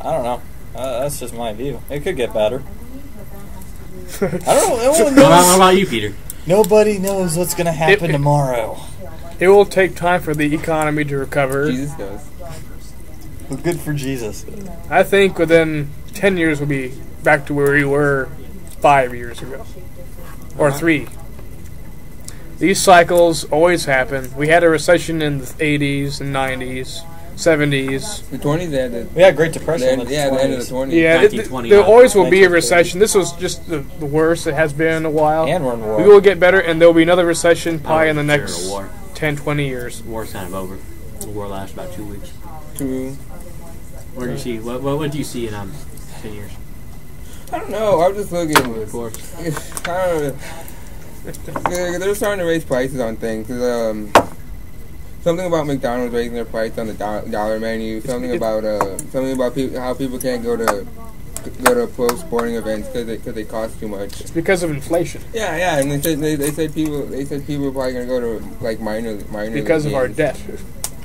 I don't know. That's just my view. It could get better. I don't know. No one knows. How about you, Peter? Nobody knows what's going to happen tomorrow. It will take time for the economy to recover. Jesus does. Well, good for Jesus. I think within 10 years we'll be back to where we were 5 years ago. Or 3. These cycles always happen. We had a recession in the 80s and 90s, 70s. The 20s, they had the... We had Great Depression. the end of the 20s. Yeah, there always will be a recession. This was just the worst it has been in a while. And we're in war. We will get better, and there will be another recession probably in the next 10, 20 years. The war's kind of over. The war lasts about 2 weeks. Where do you see? What do you see in 10 years? I don't know. I'm just looking. Of course. I don't know. They're starting to raise prices on things. Something about McDonald's raising their price on the dollar menu. Something about how people can't go to pro sporting events because they cost too much. It's because of inflation. Yeah, and they said people are probably gonna go to like minor because league of our games. debt.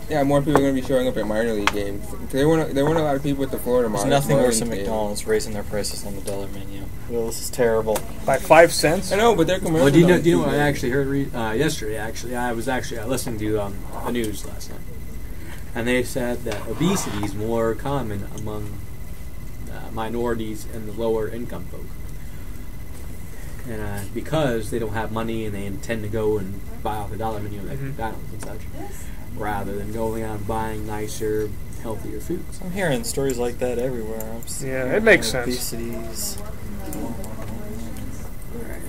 Yeah, more people are going to be showing up at minor league games. There weren't a lot of people at the Florida There's minor nothing worse than games. McDonald's raising their prices on the dollar menu. Well, this is terrible. By 5 cents? I know, but they're commercial. Well, do you know what I actually heard yesterday? Actually, I was listening to the news last night, and they said that obesity is more common among minorities and the lower income folk, and because they don't have money and they intend to go and buy off the dollar menu like McDonald's and such, rather than going out and buying nicer, healthier foods. I'm hearing stories like that everywhere. Yeah, it makes sense. Obesities.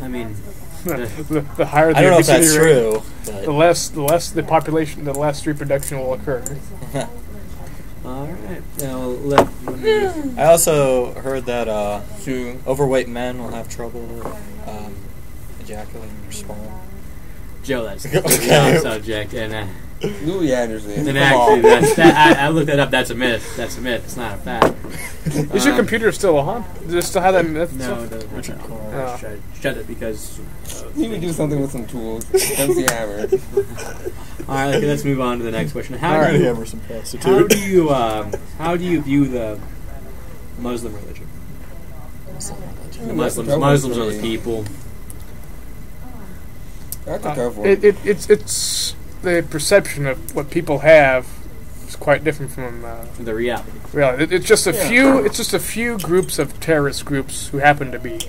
I mean, the higher the I don't know if obesity that's rate, true. But the less the population, the less reproduction will occur. all right. Now, I also heard that True. overweight men will have trouble ejaculating their sperm. Joe, that's Okay. a subject, and Louis Anderson. and actually, I looked that up. That's a myth. That's a myth. It's not a fact. Is your computer still on? Does it still have that myth? No, it doesn't. Richard No. Carr. Shut it because. You need to do something with some tools. MC Hammer. All right, okay, let's move on to the next question. How Alright, do you, hammer some prostitute. how do you view the Muslim religion? The Muslims are the people. That's a tough one. It's the perception of what people have is quite different from The reality. reality. It's just a few. It's just a few groups of terrorist groups who happen to be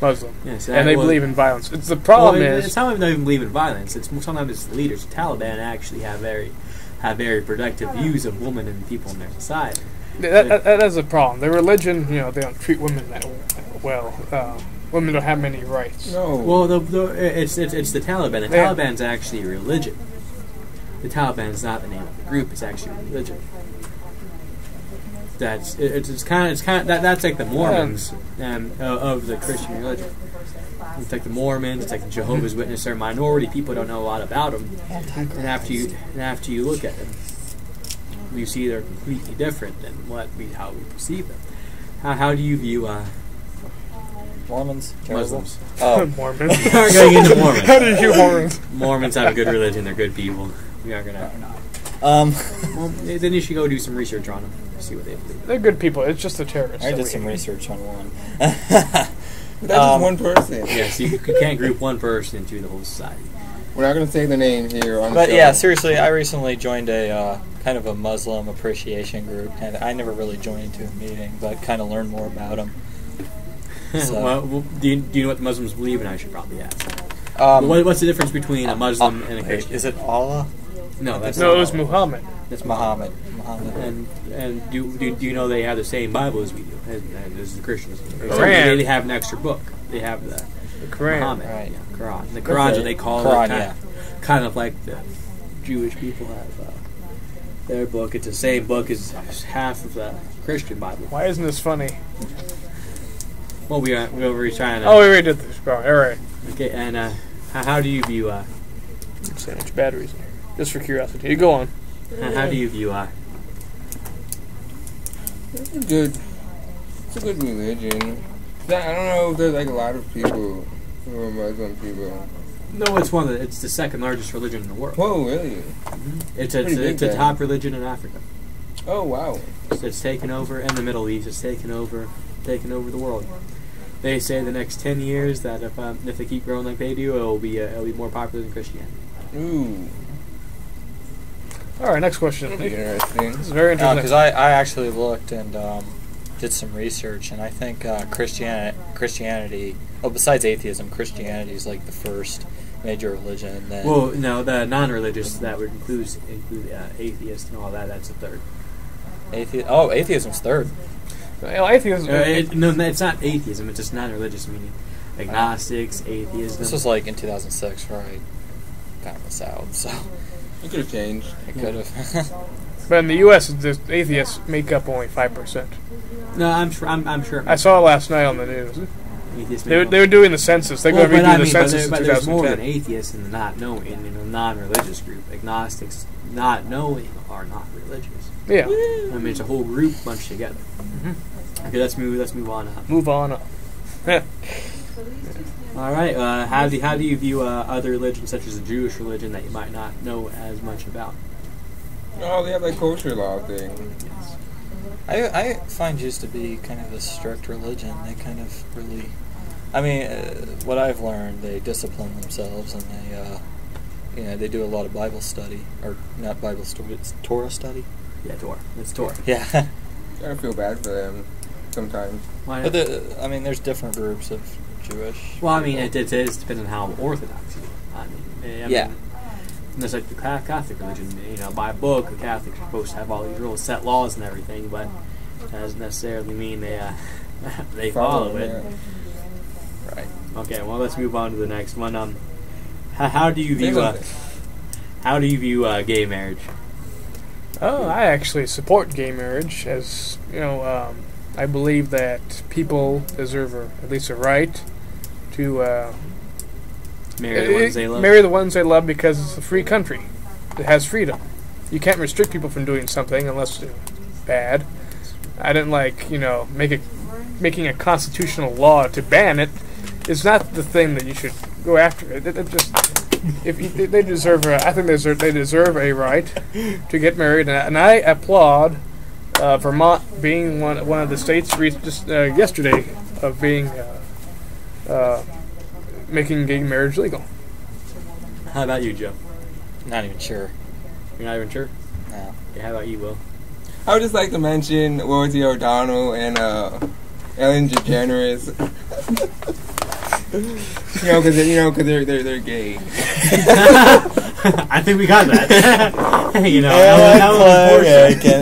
Muslim, Yes, and they believe in violence. It's the problem it's not even they don't even believe in violence. It's sometimes it's the leaders. The Taliban actually have very productive views of women and people in their society. that is a problem. Their religion, they don't treat women that well. Women don't have many rights. No. Well, it's the Taliban. The Taliban's actually a religion. The Taliban's not the name of the group. It's actually a religion. That's like the Mormons of the Christian religion. It's like the Mormons. It's like the Jehovah's Witnesses. They're a minority. People don't know a lot about them. And after you look at them, you see they're completely different than how we perceive them. How do you view Mormons? Muslims? Oh. Mormons. We aren't going into Mormons. How do you view Mormons? Mormons have a good religion. They're good people. We aren't gonna. Well, then you should go do some research on them. See what they believe. They're good people. It's just the terrorists. I that did we some hate. research on one. That's just one person. Yes, you can't group one person into the whole society. We're not going to say the name here on the But show. yeah, seriously, I recently joined a kind of a Muslim appreciation group, and I never really joined into a meeting, but kind of learned more about them. So. Well, do you know what the Muslims believe? And I should probably ask. What's the difference between a Muslim and a Christian? Is it Allah? No, that's No, it was Muhammad. That's Muhammad. And do you know they have the same Bible as we do, as the Christians? Quran. They have an extra book. They have the Quran. Muhammad, Right. yeah, Quran. The Quran's what they call Quran, it, kind of like the Jewish people have their book. It's the same book as half of the Christian Bible. Why isn't this funny? Well, we were trying to. Oh, we already did this. All right. Okay, and how do you view? Sandwich batteries in here. Just for curiosity. You go on. How do you view? It's a good religion. I don't know if there's like a lot of people who are Muslim people. No, it's the second largest religion in the world. Whoa, really? It's Pretty big a then. top religion in Africa. Oh, wow. It's taken over, and the Middle East is taken over the world. They say the next 10 years that if they keep growing like they do, it'll be more popular than Christianity. Ooh. All right, next question. Interesting. This is very interesting. Because I actually looked and did some research, and I think Christianity, besides atheism, Christianity is like the first major religion. And then Well, no, the non-religious, that would include atheists and all that, that's the third. Atheism's third. Atheism. No, it's not atheism, it's just non-religious, meaning agnostics, atheism. This was like in 2006, where I found this out, so It could have changed. it could have. But in the U.S., the atheists make up only 5%. No, I'm sure. I saw it last night on the news. Atheists They make were doing the census. They're going to redo the census but in there's more than 2010. atheists in the non-religious group. Agnostics, not knowing, are not religious. Yeah. I mean, it's a whole group bunched together. Okay, let's move on up. Move on up. All right. How do you view other religions, such as the Jewish religion, that you might not know as much about? Oh, they have that kosher law thing. Yes. I find Jews to be kind of a strict religion. They kind of really, I mean, what I've learned, they discipline themselves, and they do a lot of Bible study, or not Bible study, it's Torah study. Yeah, Torah. It's Torah. Yeah. I feel bad for them sometimes. Why? But there's different groups of Jewish. Well, I mean, it is depending on how orthodox you are. I Yeah. mean, it's like the Catholic religion. You know, by book, the Catholics are supposed to have all these rules, set laws, and everything, but that doesn't necessarily mean they follow it. Yeah. Right. Okay, well, let's move on to the next one. How do you view gay marriage? Oh, I actually support gay marriage, as you know. I believe that people deserve at least a right to Marry the ones they love. marry the ones they love, because it's a free country. It has freedom. You can't restrict people from doing something unless it's bad. I didn't like, making a constitutional law to ban it. It's not the thing that you should go after. It just, they deserve. I think they deserve a right to get married, and I applaud Vermont being one of the states just yesterday of being making gay marriage legal. How about you, Joe? Not even sure. You're not even sure? No. Okay, how about you, Will? I would just like to mention Rosie O'Donnell and Ellen DeGeneres. Because they're gay. I think we got that. Ellen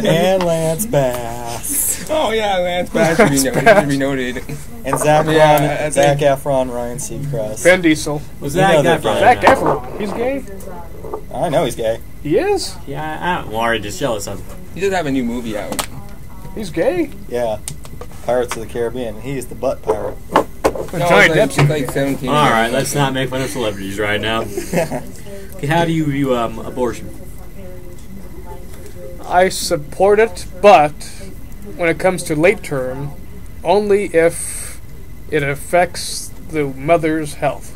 and Lance Bass. Oh yeah, Lance Bass should be noted. And Zac Yeah, Efron, Ryan Seacrest. Van Diesel. Was You know that they're Zac guy? Efron. He's gay. I know he's gay. He is. Yeah, I'm already just jealous of him. He just have a new movie out. He's gay. Yeah. Pirates of the Caribbean. He's the butt pirate. Johnny Depp's it's like 17. All right, let's not make fun of celebrities right now. Okay, how do you view abortion? I support it, but when it comes to late term, only if it affects the mother's health.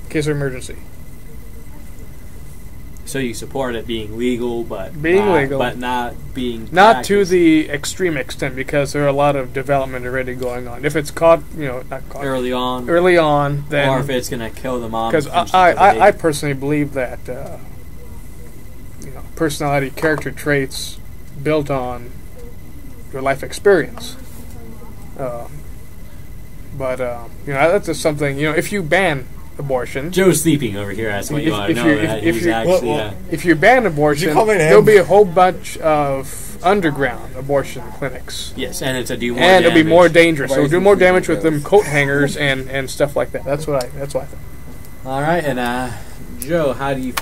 In case of emergency. So you support it being legal, but not being Not to practiced the extreme extent, because there are a lot of development already going on. If it's caught, not caught early on, then, or if it's going to kill the mom. because I personally believe that personality, character traits built on your life experience. But that's just something. If you ban abortion. Joe's sleeping over here. That's what you want to know. If you ban abortion, there'll be a whole bunch of underground abortion clinics. Yes, and it'll be more dangerous. So it'll do more damage with them coat hangers and stuff like that. That's what I think. All right, and Joe, how do you